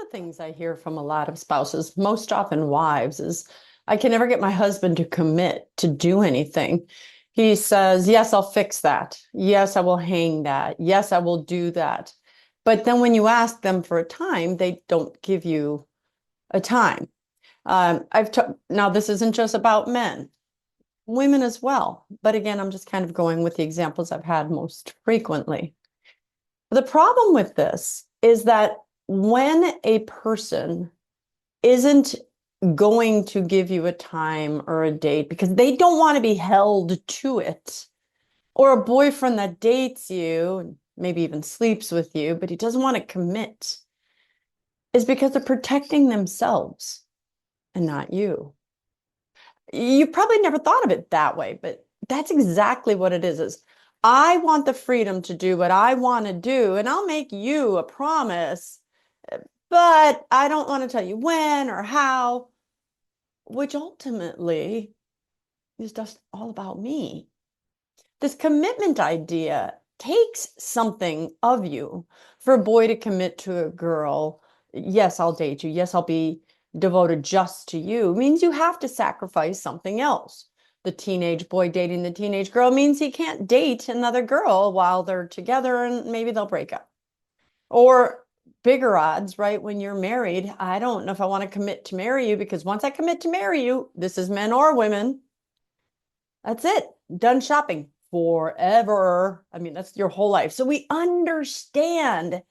the things I hear from a lot of spouses, most often wives, is I can never get my husband to commit to do anything. He says, yes, I'll fix that. Yes, I will hang that. Yes, I will do that. But then when you ask them for a time, they don't give you a time. Now this isn't just about men, women as well. But again, I'm just kind of going with the examples I've had most frequently. The problem with this is that when a person isn't going to give you a time or a date because they don't want to be held to it, or a boyfriend that dates you, maybe even sleeps with you, but he doesn't want to commit, is because they're protecting themselves and not you. You probably never thought of it that way, but that's exactly what it is I want the freedom to do what I want to do, and I'll make you a promise, but I don't want to tell you when or how, which ultimately is just all about me. This commitment idea takes something of you. For a boy to commit to a girl, yes, I'll date you. Yes, I'll be devoted just to you, means you have to sacrifice something else. The teenage boy dating the teenage girl means he can't date another girl while they're together and maybe they'll break up. Or bigger odds, right? When you're married, I don't know if I want to commit to marry you because once I commit to marry you, this is men or women, that's it. Done shopping forever. I mean, that's your whole life. So we understand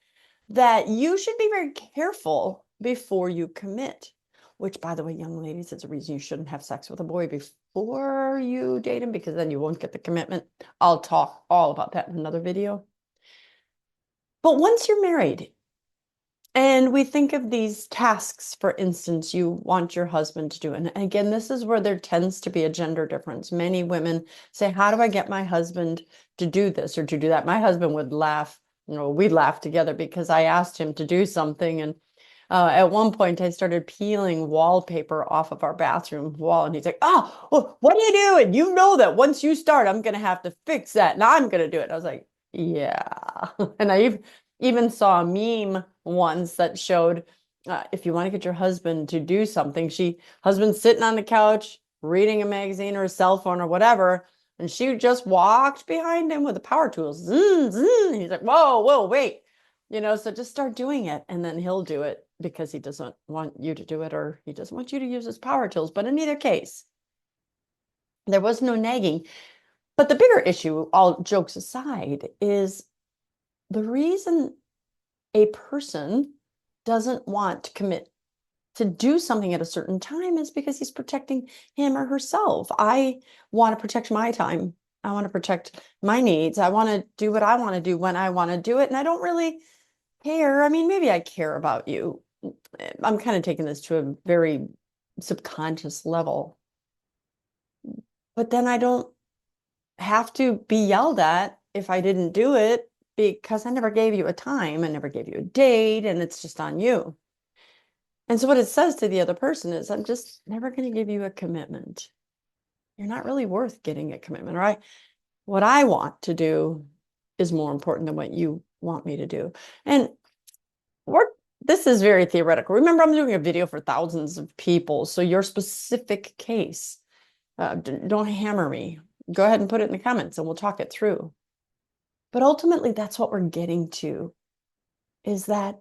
that you should be very careful before you commit, which, by the way, young ladies, is a reason you shouldn't have sex with a boy before you date him, because then you won't get the commitment. I'll talk all about that in another video. But once you're married, and we think of these tasks, for instance, you want your husband to do. And again, this is where there tends to be a gender difference. Many women say, how do I get my husband to do this or to do that? My husband would laugh, we'd laugh together because I asked him to do something. And at one point I started peeling wallpaper off of our bathroom wall. And he's like, oh, well, what are you doing? You know that once you start, I'm going to have to fix that. And I'm going to do it. I was like, yeah. And I even saw a meme once that showed if you want to get your husband to do something, husband's sitting on the couch reading a magazine or a cell phone or whatever, and she just walked behind him with the power tools. Zoom, zoom. He's like, whoa, wait. So just start doing it, and then he'll do it because he doesn't want you to do it, or he doesn't want you to use his power tools. But in either case, there was no nagging. But the bigger issue, all jokes aside, is the reason a person doesn't want to commit to do something at a certain time is because he's protecting him or herself. I want to protect my time. I want to protect my needs. I want to do what I want to do when I want to do it. And I don't really care. I mean, maybe I care about you. I'm kind of taking this to a very subconscious level. But then I don't have to be yelled at if I didn't do it because I never gave you a time, I never gave you a date, and it's just on you. And so what it says to the other person is, I'm just never going to give you a commitment. You're not really worth getting a commitment, right? What I want to do is more important than what you want me to do. And this is very theoretical. Remember, I'm doing a video for thousands of people. So your specific case, don't hammer me. Go ahead and put it in the comments and we'll talk it through. But ultimately, that's what we're getting to, is that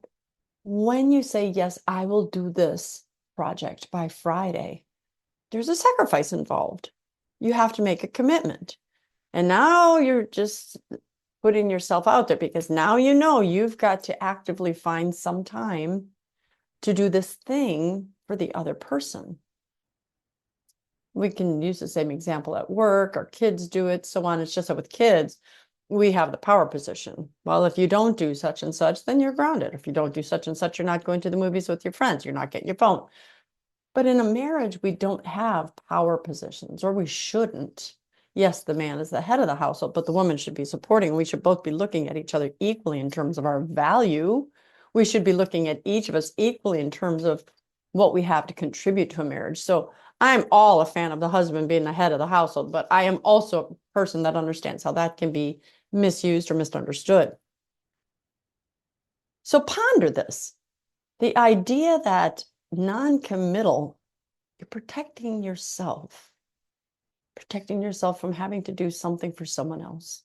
when you say, yes, I will do this project by Friday, there's a sacrifice involved. You have to make a commitment. And now you're just putting yourself out there because now you've got to actively find some time to do this thing for the other person. We can use the same example at work, our kids do it, so on. It's just that with kids, we have the power position. Well, if you don't do such and such, then you're grounded. If you don't do such and such, you're not going to the movies with your friends. You're not getting your phone. But in a marriage, we don't have power positions, or we shouldn't. Yes, the man is the head of the household, but the woman should be supporting. We should both be looking at each other equally in terms of our value. We should be looking at each of us equally in terms of what we have to contribute to a marriage. So I'm all a fan of the husband being the head of the household, but I am also a person that understands how that can be misused or misunderstood. So ponder this. The idea that non-committal, you're protecting yourself from having to do something for someone else.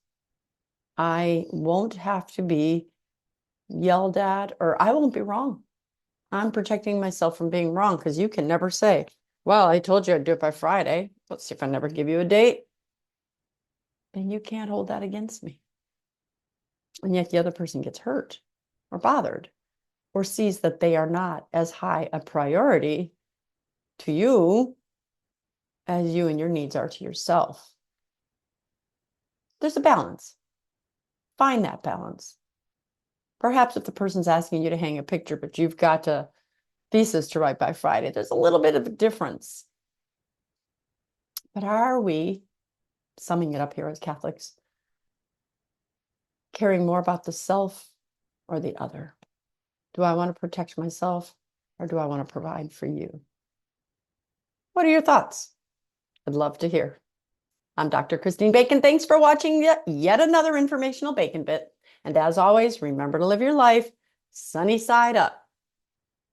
I won't have to be yelled at, or I won't be wrong. I'm protecting myself from being wrong, because you can never say, well, I told you I'd do it by Friday. Let's see if I never give you a date. And you can't hold that against me. And yet the other person gets hurt or bothered or sees that they are not as high a priority to you as you and your needs are to yourself. There's a balance. Find that balance. Perhaps if the person's asking you to hang a picture, but you've got a thesis to write by Friday, there's a little bit of a difference. But are we, summing it up here as Catholics, caring more about the self or the other? Do I want to protect myself, or do I want to provide for you? What are your thoughts? I'd love to hear. I'm Dr. Christine Bacon. Thanks for watching yet another informational Bacon Bit. And as always, remember to live your life sunny side up.